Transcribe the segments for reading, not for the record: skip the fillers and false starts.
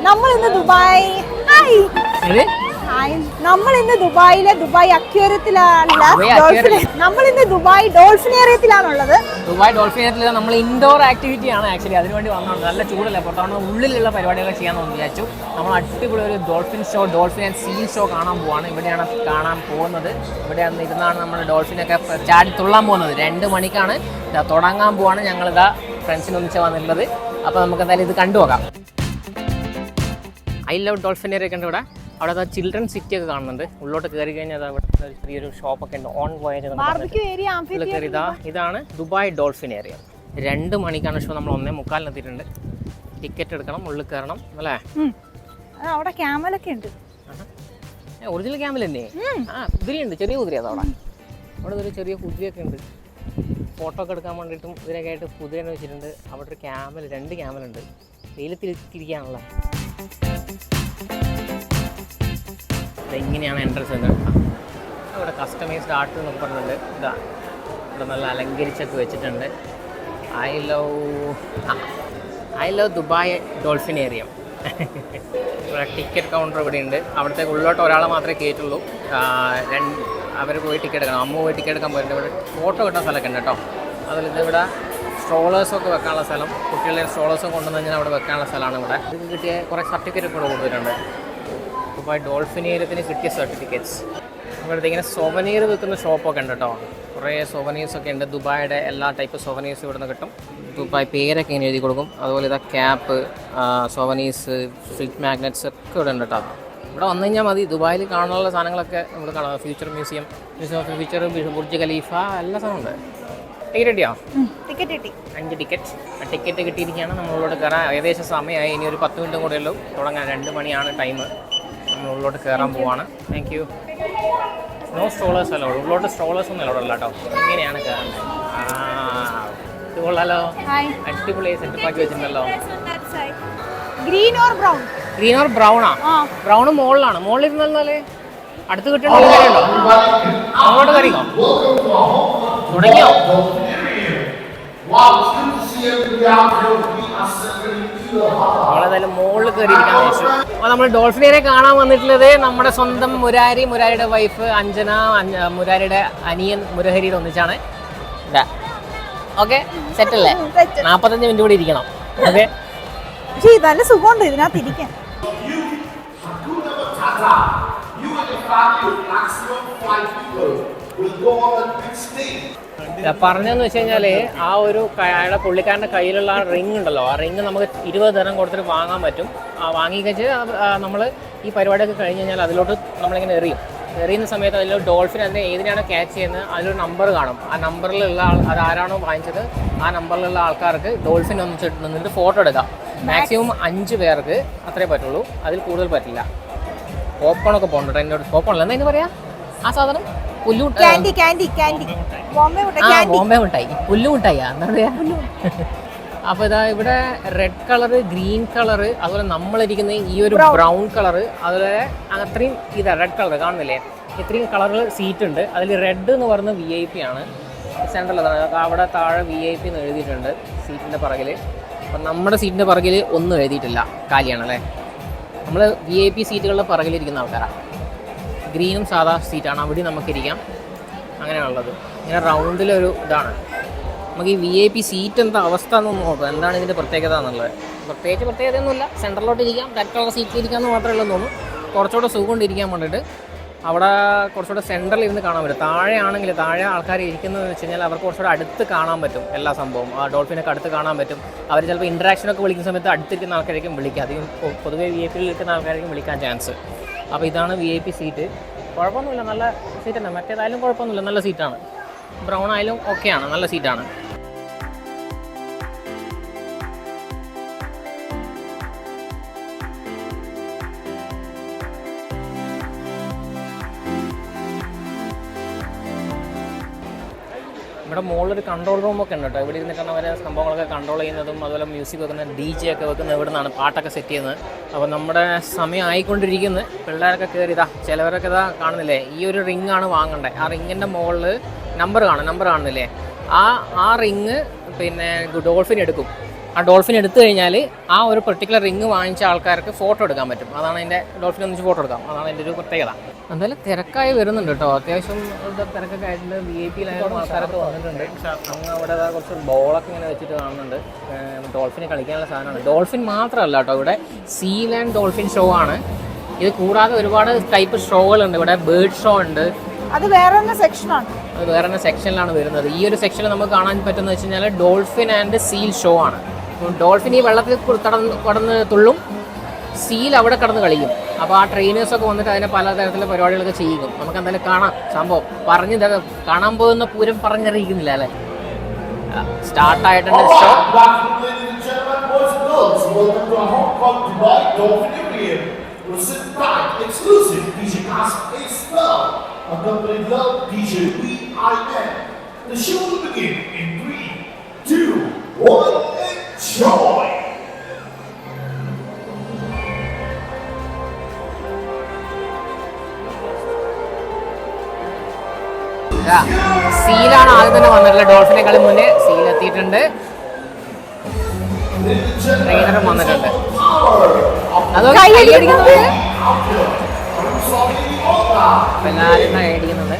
നമ്മൾ ഇന്ന് ദുബായ് നമ്മൾ ഇന്ന് ദുബായിലെ ദുബായ് അക്വേറിയത്തിലാണുള്ള നമ്മൾ ഇന്ന് ദുബായ് ഡോൾഫിനേറിയത്തിലാണുള്ളത്. ദുബായ് ഡോൾഫിനേറിയത്തിൽ നമ്മൾ ഇൻഡോർ ആക്ടിവിറ്റി ആണ് ആക്ച്വലി. അതിനുവേണ്ടി വന്നത്. നല്ല ചൂടല്ലേ പുറത്താണ്, ഉള്ളിലുള്ള പരിപാടികൾ ചെയ്യാമെന്ന് വിചാരിച്ചു. നമ്മൾ അടിപൊളി ഒരു dolphin show, dolphin and seal show കാണാൻ പോവാണ്. ഇവിടെയാണ് കാണാൻ പോകുന്നത്. ഇവിടെ ഇരുന്നാണ് നമ്മൾ ഡോൾഫിനൊക്കെ ചാടി തുള്ളാൻ പോകുന്നത്. 2 മണിക്കാണ് തുടങ്ങാൻ പോവാണ്. ഞങ്ങളിതാ ഫ്രണ്ട്സിനൊന്നിച്ച് വന്നിട്ടുള്ളത്. അപ്പോൾ നമുക്ക് എന്തായാലും ഇത് കണ്ടുപോകാം. ഐ ലവ് ഡോൾഫിനേറിയ കണ്ട് ഇവിടെ അവിടെ ചിൽഡ്രൻ സിറ്റി ഒക്കെ കാണുന്നുണ്ട്. ഉള്ളോട്ട് കയറി കഴിഞ്ഞാൽ അവിടെ ചെറിയൊരു ഷോപ്പൊക്കെ ഉണ്ട്. ഓൺ വോയേജ് ഇതാണ് ദുബായ് ഡോൾഫിൻ ഏരിയ. 2 മണിക്കാണ് ഷോ. നമ്മൾ 1:45 എത്തിയിട്ടുണ്ട്. ടിക്കറ്റ് എടുക്കണം, ഉള്ളിൽ കയറണം അല്ലേ? അവിടെ ക്യാമലൊക്കെ ഉണ്ട്. ഒറിജിനൽ ക്യാമൽ തന്നെ. കുതിരയുണ്ട്, ചെറിയ കുതിര. അവിടെ ഒരു ചെറിയ കുതിരയൊക്കെ ഉണ്ട്. ഫോട്ടോ ഒക്കെ എടുക്കാൻ വേണ്ടിയിട്ടും ഇതിനൊക്കെ ആയിട്ട് കുതിരനെ വെച്ചിട്ടുണ്ട്. അവിടെ ഒരു ക്യാമൽ, 2 ക്യാമലുണ്ട്. വെയിലത്തിരിക്കാനുള്ള ഇങ്ങനെയാണ് എൻട്രൻസ് എന്ന്. അവിടെ കസ്റ്റമൈസ്ഡ് ആർട്ട് എന്നൊക്കെ പറഞ്ഞിട്ടുണ്ട്. ഇതാ ഇവിടെ നല്ല അലങ്കരിച്ചൊക്കെ വെച്ചിട്ടുണ്ട്. I love Dubai dolphinarium. ഇവിടെ ടിക്കറ്റ് കൗണ്ടർ ഇവിടെ ഉണ്ട്. അവിടുത്തെ ഉള്ളോട്ട് ഒരാളെ മാത്രമേ കയറ്റുള്ളൂ. അവർ പോയി ടിക്കറ്റ് എടുക്കണം. അമ്മ പോയി ടിക്കറ്റ് എടുക്കാൻ പോയിട്ട് ഇവിടെ ഫോട്ടോ കിട്ടാൻ സ്ഥലമൊക്കെ ഉണ്ട് കേട്ടോ. അതുപോലെ ഇതിവിടെ സ്ട്രോളേഴ്സൊക്കെ വെക്കാനുള്ള സ്ഥലം, കുട്ടികളുടെ സ്ട്രോളേഴ്സൊക്കെ കൊണ്ടുവന്ന് കഴിഞ്ഞാൽ അവിടെ വെക്കാനുള്ള സ്ഥലമാണ് ഇവിടെ. ഇത് കിട്ടിയ കുറേ സർട്ടിഫിക്കറ്റ് കൂടെ കൊടുത്തിട്ടുണ്ട്. ദുബായ് ഡോൾഫിനേറിയത്തിന് കിട്ടിയ സർട്ടിഫിക്കറ്റ്സ്. ഇവിടുത്തെ ഇങ്ങനെ സൊവനീർ വിൽക്കുന്ന ഷോപ്പൊക്കെ ഉണ്ട് കേട്ടോ. കുറേ സൊവനീർസൊക്കെ ഉണ്ട്. ദുബായുടെ എല്ലാ ടൈപ്പ് സൊവനീർസ് ഇവിടെ നിന്ന് കിട്ടും. ദുബായ് പേരൊക്കെ ഇങ്ങനെ എഴുതി കൊടുക്കും. അതുപോലെ ഇതാ ക്യാപ്പ്, സൊവനീർസ്, ഫ്രിഡ്ജ് മാഗ്നറ്റ്സ് ഒക്കെ ഇവിടെ ഉണ്ട് കേട്ടോ. ഇവിടെ വന്നു കഴിഞ്ഞാൽ മതി. ദുബായിൽ കാണാനുള്ള സാധനങ്ങളൊക്കെ നമ്മൾ കാണാം. Future museum of future, Burj Khalifa, എല്ലാ സാധനമുണ്ട്. ടിക്കറ്റ് കിട്ടിയോ? ടിക്കറ്റ് കിട്ടി. 5 ടിക്കറ്റ്. ടിക്കറ്റ് കിട്ടിയിരിക്കുകയാണ്. നമ്മളിവിടെ കയറാൻ ഏകദേശം സമയമായി. ഇനി ഒരു 10 മിനിറ്റും കൂടെ ഉള്ളൂ തുടങ്ങാൻ. 2 മണിയാണ് ടൈം. നമ്മൾ ഉള്ളോട്ട് കയറാൻ പോവാണ്. Thank you. നോ സ്ട്രോളേഴ്സ് അല്ല. ഉള്ളോട്ട് സ്ട്രോളേഴ്സ് ഒന്നും ഇവിടെ ഉള്ള കേട്ടോ. ഇങ്ങനെയാണ് കയറുന്നത്. ഇത് കൊള്ളാലോ, അടിപൊളി സെറ്റപ്പ് ആക്കി വെച്ചിട്ടുണ്ടല്ലോ. Green or ബ്രൗണാ? ബ്രൗണ് മുകളിലാണ്. മുകളിലിരുന്നാലേ അടുത്ത് കിട്ടേണ്ട കാര്യമുണ്ടോ? അങ്ങോട്ട് കയറിക്കോ. തുടങ്ങിയോ? നമ്മളേതായാലും മുകളിൽ കയറിയിരിക്കാൻ വെച്ചു. അപ്പോൾ നമ്മൾ ഡോൾഫിനെ കാണാൻ വന്നിട്ടുള്ളത് നമ്മുടെ സ്വന്തം മുരാരിയുടെ വൈഫ് അഞ്ജന, മുരാരിയുടെ അനിയൻ മുരഹരിയുടെ ഒന്നിച്ചാണ്. ഇതാ ഓക്കെ, സെറ്റല്ലേ? 45 മിനിറ്റ് കൂടി ഇരിക്കണം. ഓക്കെ, നല്ല സുഖമുണ്ട് ഇതിനകത്ത് ഇരിക്കാൻ. പറഞ്ഞതെന്ന് വെച്ച് കഴിഞ്ഞാൽ ആ ഒരു പുള്ളിക്കാരൻ്റെ കയ്യിലുള്ള ആ റിങ് ഉണ്ടല്ലോ, ആ റിങ് നമുക്ക് 20 ദിർഹം കൊടുത്തിട്ട് വാങ്ങാൻ പറ്റും. വാങ്ങി കഴിച്ച് നമ്മൾ ഈ പരിപാടിയൊക്കെ കഴിഞ്ഞ് കഴിഞ്ഞാൽ അതിലോട്ട് നമ്മളിങ്ങനെ എറിയുന്ന സമയത്ത് അതിലൊരു ഡോൾഫിൻ അതിനെ ഏതിനാണ് ക്യാച്ച് ചെയ്യുന്നത് അതിലൊരു നമ്പർ കാണും. ആ നമ്പറിലുള്ള അതാരാണോ വാങ്ങിച്ചത് ആ നമ്പറിലുള്ള ആൾക്കാർക്ക് ഡോൾഫിൻ നിന്നിട്ട് ഫോട്ടോ എടുക്കാം. മാക്സിമം 5 പേർക്ക് അത്രേ പറ്റുള്ളൂ, അതിൽ കൂടുതൽ പറ്റില്ല. പോപ്കോണൊക്കെ പോകണ്ടോ? എന്നോട് പോപ്കോണല്ല, എന്താ പറയാ ആ സാധനം? ബോംബെ മിഠായി, പുല്ലുമിഠായി എന്താ പറയാ? അപ്പോൾ ഇതാ ഇവിടെ റെഡ് കളറ്, ഗ്രീൻ കളറ്, അതുപോലെ നമ്മളിരിക്കുന്ന ഈ ഒരു ബ്രൗൺ കളറ്, അതുപോലെ അത്രയും ഇതാ റെഡ് കളർ കാണുന്നില്ലേ? ഇത്രയും കളറുകൾ സീറ്റ് ഉണ്ട്. അതിൽ റെഡ് എന്ന് പറയുന്നത് VIP ആണ്. സെൻട്രൽ അവിടെ താഴെ VIP എന്ന് എഴുതിയിട്ടുണ്ട് സീറ്റിൻ്റെ പുറകിൽ. അപ്പം നമ്മുടെ സീറ്റിൻ്റെ പുറകിൽ ഒന്നും എഴുതിയിട്ടില്ല, കാലിയാണല്ലേ. നമ്മൾ VIP സീറ്റുകളുടെ പുറകിലിരിക്കുന്ന ആൾക്കാരാണ്. ഗ്രീനും സാധാ സീറ്റാണ്, അവിടെ നമുക്കിരിക്കാം. അങ്ങനെയാണുള്ളത്. ഇങ്ങനെ റൗണ്ടിലൊരു ഇതാണ്. നമുക്ക് ഈ VIP സീറ്റ് എന്താ അവസ്ഥ എന്നൊന്ന് നോക്കാം, എന്താണ് ഇതിൻ്റെ പ്രത്യേകത എന്നുള്ളത്. പ്രത്യേകതയൊന്നുമില്ല. സെൻട്രലോട്ട് ഇരിക്കാം, റെഡ് കളർ സീറ്റിൽ ഇരിക്കാമെന്ന് മാത്രമേ ഉള്ളൂ തോന്നുന്നു. കുറച്ചുകൂടെ സുഖം കൊണ്ടിരിക്കാൻ വേണ്ടിയിട്ട് അവിടെ കുറച്ചുകൂടെ സെൻട്രലിൽ ഇരുന്ന് കാണാൻ പറ്റും. താഴെ ആൾക്കാർ ഇരിക്കുന്നതെന്ന് വെച്ച് കഴിഞ്ഞാൽ അവർക്ക് കുറച്ചുകൂടെ അടുത്ത് കാണാൻ പറ്റും എല്ലാ സംഭവം. ആ ഡോൾഫിനൊക്കെ അടുത്ത് കാണാൻ പറ്റും. അവർ ചിലപ്പോൾ ഇൻട്രാക്ഷനൊക്കെ വിളിക്കുന്ന സമയത്ത് അടുത്തിരിക്കുന്ന ആൾക്കാരായിരിക്കും വിളിക്കുക. അധികം പൊതുവെ VIP ഇരിക്കുന്ന ആൾക്കാരായിരിക്കും വിളിക്കാൻ ചാൻസ്. അപ്പോൾ ഇതാണ് VIP സീറ്റ്. കുഴപ്പമൊന്നുമില്ല, നല്ല സീറ്റാണ്. മറ്റേതായാലും കുഴപ്പമൊന്നുമില്ല, നല്ല സീറ്റാണ്. ബ്രൗൺ ആയാലും ഓക്കെയാണ്, നല്ല സീറ്റാണ്. ഇവിടെ മുകളിലൊരു കൺട്രോൾ റൂമൊക്കെ ഉണ്ട് കേട്ടോ. ഇവിടെ ഇരുന്നിട്ടാണ് അവരെ സംഭവങ്ങളൊക്കെ കൺട്രോൾ ചെയ്യുന്നതും അതുപോലെ മ്യൂസിക് വെക്കുന്ന DJ ഒക്കെ വെക്കുന്നത് ഇവിടെ നിന്നാണ്, പാട്ടൊക്കെ സെറ്റ് ചെയ്യുന്നത്. അപ്പോൾ നമ്മുടെ സമയം ആയിക്കൊണ്ടിരിക്കുന്നത്. പിള്ളേരൊക്കെ കയറി ചിലവരൊക്കെ കാണുന്നില്ലേ, ഈ ഒരു റിംഗ് ആണ് വാങ്ങേണ്ടത്. ആ റിങ്ങിൻ്റെ മുകളിൽ നമ്പർ കാണുന്നില്ലേ, ആ റിങ് പിന്നെ ഡോൾഫിൻ എടുക്കും. ആ ഡോൾഫിൻ എടുത്തു കഴിഞ്ഞാൽ ആ ഒരു പെർട്ടിക്കുലർ റിങ് വാങ്ങിച്ച ആൾക്കാർക്ക് ഫോട്ടോ എടുക്കാൻ പറ്റും. അതാണ് അതിൻ്റെ ഡോൾഫിൻ ഒന്നിച്ച് ഫോട്ടോ എടുക്കാം. അതാണ് അതിൻ്റെ ഒരു പ്രത്യേകത. എന്തായാലും തിരക്കായി വരുന്നുണ്ട് കേട്ടോ. അത്യാവശ്യം തിരക്കൊക്കെ ആയിട്ടുണ്ട്. VIP ലൈനും ആൾക്കാരൊക്കെ വന്നിട്ടുണ്ട്. അങ്ങ് അവിടെ കുറച്ച് ബോളൊക്കെ ഇങ്ങനെ വെച്ചിട്ട് കാണുന്നുണ്ട്. ഡോൾഫിന് കളിക്കാനുള്ള സാധനമാണ്. ഡോൾഫിൻ മാത്രമല്ല കേട്ടോ, ഇവിടെ സീൽ ആൻഡ് ഡോൾഫിൻ ഷോ ആണ്. ഇത് കൂടാതെ ഒരുപാട് ടൈപ്പ് ഷോകളുണ്ട്. ഇവിടെ ബേർഡ് ഷോ ഉണ്ട്. അത് വേറെ സെക്ഷനാണ്. അത് വേറെ സെക്ഷനിലാണ് വരുന്നത്. ഈ ഒരു സെക്ഷനിൽ നമുക്ക് കാണാൻ പറ്റുന്നത് വെച്ച് കഴിഞ്ഞാൽ ഡോൾഫിൻ ആൻഡ് സീൽ ഷോ ആണ്. ഡോൾഫിൻ ഈ വെള്ളത്തിൽ കടന്ന് തുള്ളും, സീൽ അവിടെ കടന്ന് കളിക്കും. അപ്പോൾ ആ ട്രെയിനേഴ്സൊക്കെ വന്നിട്ട് അതിനെ പലതരത്തിലുള്ള പരിപാടികളൊക്കെ ചെയ്യിക്കും. നമുക്ക് എന്തായാലും കാണാം സംഭവം. കാണാൻ പോകുന്ന പൂരം പറഞ്ഞറിയിക്കുന്നില്ല അല്ലേ. സ്റ്റാർട്ടായിട്ടുണ്ട് show. Sit back, exclusive DJ Cast A Spell, accompanied love DJ VIN. The show will begin in 3, 2, 1, enjoy! സീലാണ് ആദ്യം തന്നെ വന്നിട്ടുള്ളത്. ഡോൾഫിനെക്കാളും മുന്നേ സീൽ എത്തിയിട്ടുണ്ട്. ട്രെയിനറും വന്നിട്ടുണ്ട്. അതൊക്കെ കൈയടിക്കുന്നത് എല്ലാവരും കൈയടിക്കുന്നുണ്ട്.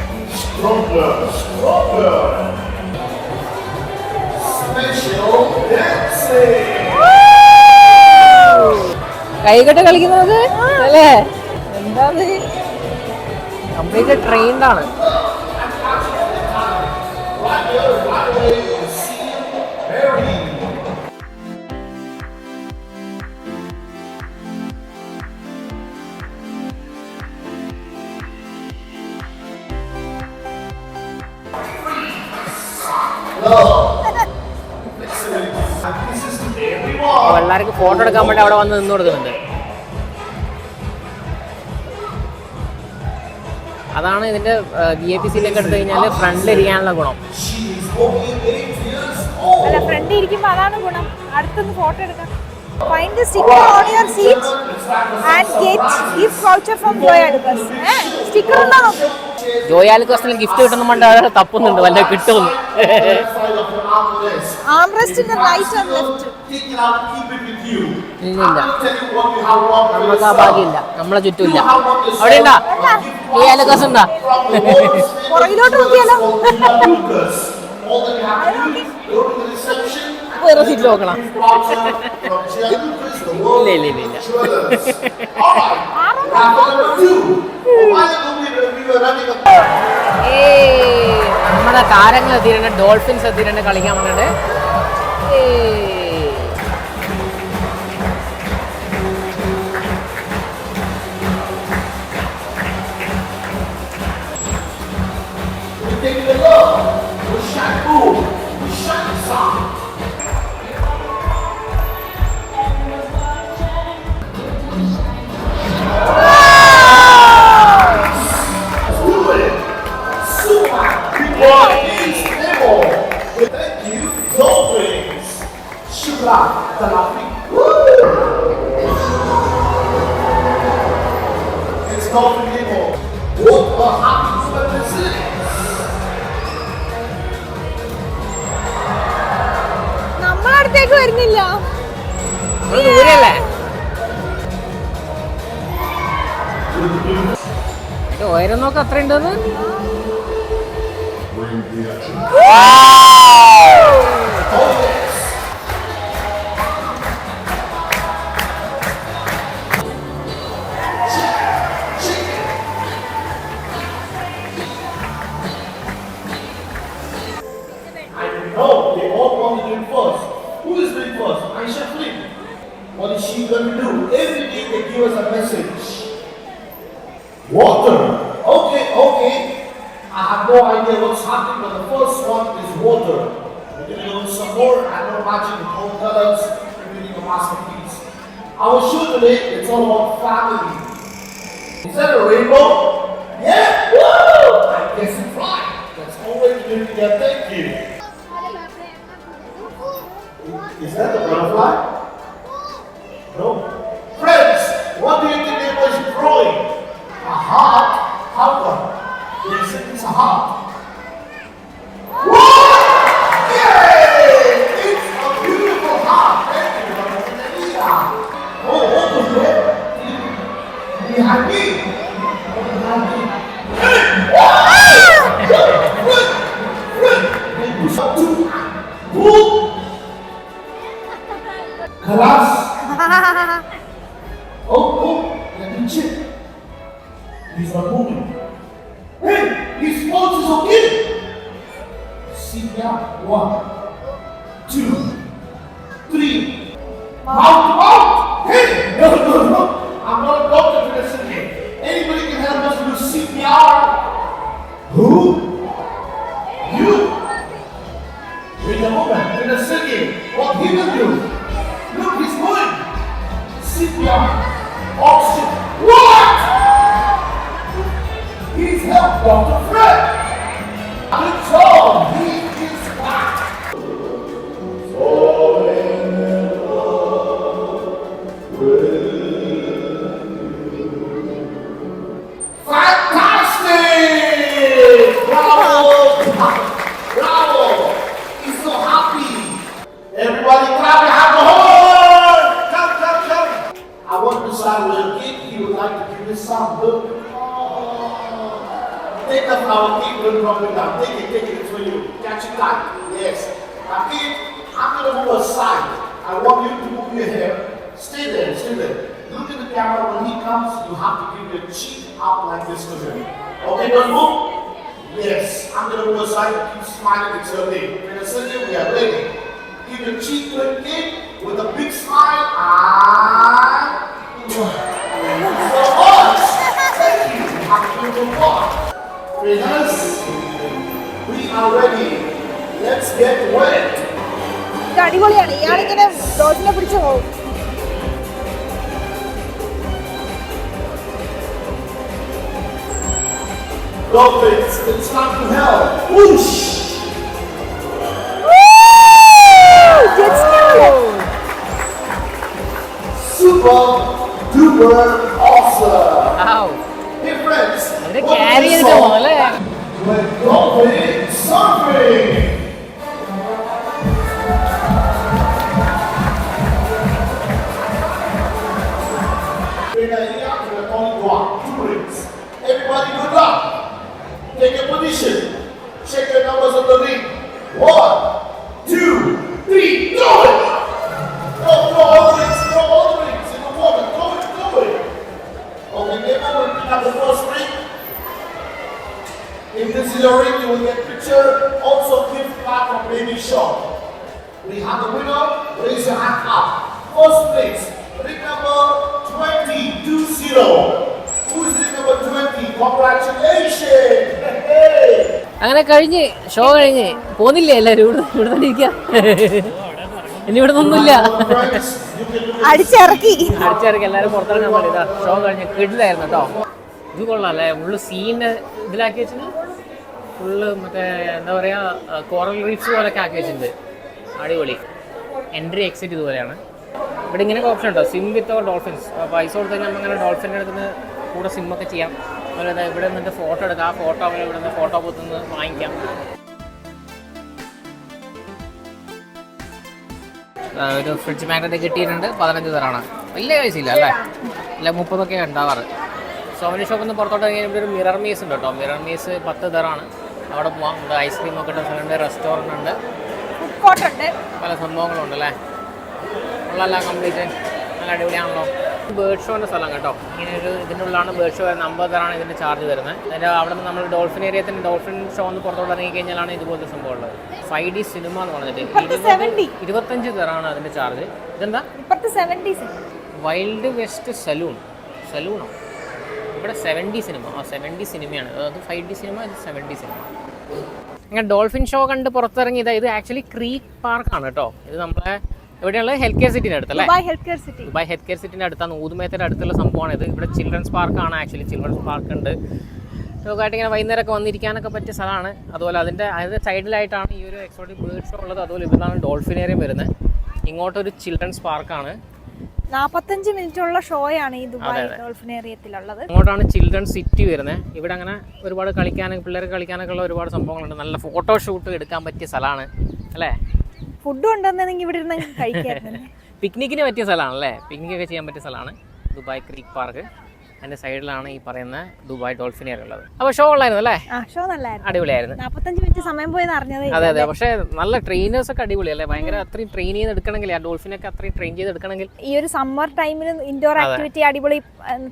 കൈകെട്ട് കളിക്കുന്നത് അല്ലേ? എന്താ കംപ്ലീറ്റ് ട്രെയിൻഡാണ്. എല്ലാവർക്കും ഫോട്ടോ എടുക്കാൻ വേണ്ടി അവിടെ വന്ന് നിന്ന് കൊടുക്കുന്നുണ്ട്. അതാണ് ഇതിന്റെ VIP സീലൊക്കെ എടുത്തു കഴിഞ്ഞാൽ ഫ്രണ്ടിലിരിക്കാനുള്ള ഗുണം. അല്ല, ഫ്രണ്ട് ഇരിക്കുമ്പോ അതാണ് ഗുണം. അടുത്തൊന്ന് ഫോട്ടോ എടുക്കാം. Find the sticker on your seat and get gift voucher from Joy Alucas. Sticker ഉണ്ടോ നോക്ക്. ജോയ് ആലുക്കാസിന് ഗിഫ്റ്റ് കിട്ടുന്ന കൊണ്ട് അവിടെ തപ്പുന്നുണ്ട്, വല്ല കിട്ടുമെന്ന്. ആംറെസ്റ്റിന്റെ റൈറ്റ് ആൻഡ് ലെഫ്റ്റ്. ഇല്ല, നമ്മൾക്ക് ആ ഭാഗ്യമില്ല. നമ്മളെ ചുറ്റുമില്ല. അവിടെ ഉണ്ടാ ജോയ് ആലുക്കാസ് ഉണ്ടാ? പുറകിലോട്ട് നോക്കിയാലോ? വേറെ സീറ്റിൽ നോക്കണം. ഇല്ല. നമ്മുടെ താരങ്ങൾ എത്തിയിട്ടുണ്ട്. ഡോൾഫിൻസ് എത്തിയിട്ടുണ്ട് കളിക്കാൻ വന്നിട്ട്. നമ്മളടുത്തേക്ക് വരുന്നില്ല. ദൂരല്ലേ? ഉയരം നോക്ക അത്ര ഉണ്ടെന്ന്. What is she going to do? Every day they give us a message. Water. Okay. I have no idea what's happening, but the first one is water. We're going to go some more. I know magic with whole colors. We're doing a masterpiece. Our show today, it's all about family. Is that a rainbow? Yeah? Woo! I guess it's right. That's always good to get. Thank you. Is that a butterfly? No. Friends, what do you think they was drawing? A heart? How come? Yes, it's a heart. What? Yay! It's a beautiful heart. behind me. Behind me. Collapse. Oh, let me check. He's not moving. Hey, his pulse is okay. CPR. 1, 2, 3. Out. Hey, no. I'm not a doctor for this again. Anybody can help us do CPR. Who? You. Wait a moment. In a second. What he will do? Look, he's going. CPR. Oxygen. What? He's helped Dr. Fred. Good job. He is back. Fantastic! Bravo! He's so happy. Everybody clap your hand. Come. I want to start with a kid. He would like to give you some. Look. Take the flower cake, don't drop it down. Take it, it's for you. Catch it tight. Yes. Now kid, I'm going to move aside. I want you to move your hair. Stay there. Look at the camera. When he comes, you have to give your cheek up like this to him. Okay, don't move? Yes. I'm going to move aside. Keep smiling. It's your day. In a second, we are ready. Give your cheek to a kid with a big smile. So much. Thank you. Have a beautiful walk. Friends, we are ready. Let's get wet. ഇത് അടിപൊളിയാണ്. ഇയാളിങ്ങനെ ഡോൾഫിനെ പിടിച്ചു പോകും. Dolphins, it's time to hell. Whoosh! Jet ski. Super duper awesome. Wow. Hey friends, അവരെ what carry is this ചെയ്തിട്ട് song? പോകും അല്ലേ? When dolphins surfing. Everybody, good luck. Take your position. Check your numbers on the ring. 1, 2, 3, go! Go all the rings. In the water. Go it. Okay, get over and pick up the first ring. If this is your ring, you will get picture. Also, gift card from Baby Shop. We have the winner. Raise your hand up. First place, ring number 20. Who is ring number 20? Congratulations! Hey! അങ്ങനെ കഴിഞ്ഞ് show കഴിഞ്ഞ് പോന്നില്ലേ എല്ലാവരും ഇവിടെ തന്നെ ഇരിക്കാം. ഇനി ഇവിടെ നിന്നൊന്നുമില്ല. അടിച്ചിറക്കി എല്ലാവരും പുറത്തിറങ്ങാൻ വേണ്ടി ഇതാ ഷോ കഴിഞ്ഞ് കിടിലായിരുന്നു കേട്ടോ. ഇത് കൊള്ളാം അല്ലേ? ഫുള്ള് സീന് ഇതിലാക്കി വെച്ചിട്ട് ഫുള്ള് മറ്റേ എന്താ പറയുക കോറൽ റീഫ്സ് പോലൊക്കെ ആക്കി വെച്ചിട്ടുണ്ട്. അടിപൊളി. എൻട്രി എക്സിറ്റ് ഇതുപോലെയാണ്. ഇവിടെ ഇങ്ങനെ ഓപ്ഷൻ ഉണ്ടോ? സിം വിത്ത് ഡോൾഫിൻസ്. പൈസ കൊടുത്ത് കഴിഞ്ഞാൽ അങ്ങനെ ഡോൾഫിൻ്റെ അടുത്ത് കൂടെ സിമ്മൊക്കെ ചെയ്യാം. അതുപോലെ ഇവിടെ നിന്നിട്ട് ഫോട്ടോ എടുക്കാം. ആ ഫോട്ടോ അവരെ ഇവിടെ നിന്ന് ഫോട്ടോ ബൂത്തിൽ നിന്ന് വാങ്ങിക്കാം. ഒരു ഫ്രിഡ്ജ് മാഗ്നറ്റ് കിട്ടിയിട്ടുണ്ട്. 15 തരാണ്. വലിയ പൈസയില്ല അല്ലേ? ഇല്ല 30 ഉണ്ടാവാറ്. സോവനി ഷോപ്പിൽ നിന്ന് പുറത്തോട്ട് കഴിഞ്ഞാൽ ഇവിടെ ഒരു മിറർ മീസ് ഉണ്ട് കേട്ടോ. മിറർ മീസ് 10 തരാണ്. അവിടെ പോവാം. ഇവിടെ ഐസ്ക്രീം ഒക്കെ ഇട്ട സ്ഥലമുണ്ട്. റെസ്റ്റോറൻറ്റ് ഉണ്ട്. ഫുഡ് കോർട്ട് ഉണ്ട്. പല സംഭവങ്ങളുണ്ട് അല്ലേ? ഉള്ളല്ല കംപ്ലീറ്റ്. നല്ല അടിപൊളിയാണല്ലോ. ബേർഡ് ഷോൻ്റെ സ്ഥലം കേട്ടോ. ഇങ്ങനെ ഒരു ഇതിൻ്റെ ഉള്ളിലാണ് ബേർഡ് ഷോ വരുന്നത്. 50 തരാണ് ഇതിൻ്റെ ചാർജ് വരുന്നത്. അതിൻ്റെ അവിടെ നിന്ന് നമ്മൾ ഡോൾഫിൻ ഏരിയത്തിന് ഡോൾഫിൻ ഷോ ഒന്ന് പുറത്തോട്ട് ഇറങ്ങി കഴിഞ്ഞാലാണ് ഇതുപോലത്തെ സംഭവം ഉള്ളത്. 5D സിനിമ എന്ന് പറഞ്ഞിട്ട് 25 തരാണ് അതിൻ്റെ ചാർജ്. ഇതെന്താ? 70 വൈൽഡ് വെസ്റ്റ് സലൂണോ? ഇവിടെ 70 സിനിമ. 70 സിനിമയാണ്. അത് 5D സിനിമ, ഇത് 70 സിനിമ. ഇങ്ങനെ ഡോൾഫിൻ ഷോ കണ്ട് പുറത്തിറങ്ങി ഇത് ആക്ച്വലി ക്രീക്ക് പാർക്കാണ് കേട്ടോ. ഇത് നമ്മളെ എവിടെയുള്ളത്? ഹെൽത്ത് കെയർ സിറ്റിൻ്റെ അടുത്തല്ലേ? ദുബായ് ഹെൽത്ത് കെയർ സിറ്റിൻ്റെ അടുത്താണ്. ഊതുമേത്തയുടെ അടുത്തുള്ള സംഭവമാണ് ഇത്. ഇവിടെ ചിൽഡ്രൻസ് പാർക്കാണ്. ആക്ച്വലി ചിൽഡ്രൻസ് പാർക്ക് ഉണ്ട്. ഷോക്കായിട്ട് ഇങ്ങനെ വൈകുന്നേരമൊക്കെ വന്നിരിക്കാനൊക്കെ പറ്റിയ സ്ഥലമാണ്. അതുപോലെ അതിൻ്റെ സൈഡിലായിട്ടാണ് ഈ ഒരു എക്സോട്ടിക് ബേർഡ് ഷോ ഉള്ളത്. അതുപോലെ ഇവിടുന്നാണ് ഡോൾഫിനേറിയം വരുന്നത്. ഇങ്ങോട്ടൊരു ചിൽഡ്രൻസ് പാർക്കാണ്. 45 മിനിറ്റുള്ള ഷോയാണ് ഈ ദുബായ് ഡോൾഫിനേറിയത്തിലുള്ളത്. അങ്ങോട്ടാണ് ചിൽഡ്രൻസ് സിറ്റി വരുന്നത്. ഇവിടെ അങ്ങനെ ഒരുപാട് കളിക്കാനൊക്കെ പിള്ളേർക്ക് കളിക്കാനൊക്കെ ഉള്ള ഒരുപാട് സംഭവങ്ങളുണ്ട്. നല്ല ഫോട്ടോഷൂട്ട് എടുക്കാൻ പറ്റിയ സ്ഥലമാണ് അല്ലേ? ഫുഡ് ഉണ്ടെന്നെങ്കിൽ ഇവിടെ ഇരുന്ന് കഴിക്കായിരുന്നു. പിക്നിക്കിന് പറ്റിയ സ്ഥലമാണല്ലേ? പിക്നിക്കൊക്കെ ചെയ്യാൻ പറ്റിയ സ്ഥലമാണ് ദുബായ് ക്രീക്ക് പാർക്ക്. അതിന്റെ സൈഡിലാണ് ഈ പറയുന്ന ദുബായ് ഡോൾഫിനിയർ ഉള്ളത്. അപ്പോൾ ഷോ ഉള്ളായിരുന്നു അല്ലേ? ഷോ നല്ലായിരുന്നു, അടിപൊളിയായിരുന്നു. 45 മിനിറ്റ് സമയം പോയെന്ന് അറിഞ്ഞത്. അതെ അതെ, പക്ഷേ നല്ല ട്രെയിനേഴ്സ് ഒക്കെ അടിപൊളിയല്ലേ, ഭയങ്കര അത്രയും ട്രെയിൻ ചെയ്ത് എടുക്കണമെങ്കിൽ ആ ഡോൾഫിനൊക്കെ അത്രയും ട്രെയിൻ ചെയ്ത് എടുക്കണമെങ്കിൽ ഈ ഒരു സമ്മർ ടൈമിൽ ഇൻഡോർ ആക്ടിവിറ്റി അടിപൊളി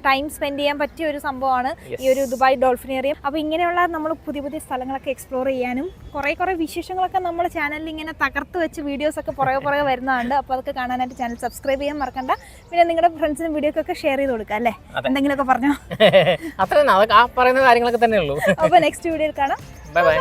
ടൈം സ്പെൻഡ് ചെയ്യാൻ പറ്റിയ ഒരു സംഭവമാണ് ഈ ഒരു ദുബായ് ഡോൾഫിനേറിയം. അപ്പോൾ ഇങ്ങനെയുള്ള നമ്മൾ പുതിയ പുതിയ സ്ഥലങ്ങളൊക്കെ എക്സ്പ്ലോർ ചെയ്യാനും കുറേ വിശേഷങ്ങളൊക്കെ നമ്മുടെ ചാനലിൽ ഇങ്ങനെ തകർത്ത് വെച്ച് വീഡിയോസ് ഒക്കെ പുറകെ വരുന്നതുണ്ട്. അപ്പോൾ അതൊക്കെ കാണാനായിട്ട് ചാനൽ സബ്സ്ക്രൈബ് ചെയ്യാൻ മറക്കണ്ട. പിന്നെ നിങ്ങളുടെ ഫ്രണ്ട്സിനും വീഡിയോക്കൊക്കെ ഷെയർ ചെയ്ത് കൊടുക്കുക അല്ലേ, എന്തെങ്കിലുമൊക്കെ പറഞ്ഞോ. അത്ര ആ പറയുന്ന കാര്യങ്ങളൊക്കെ തന്നെ ഉള്ളൂ. അപ്പോൾ നെക്സ്റ്റ് വീഡിയോയിൽ കാണാം. Bye bye.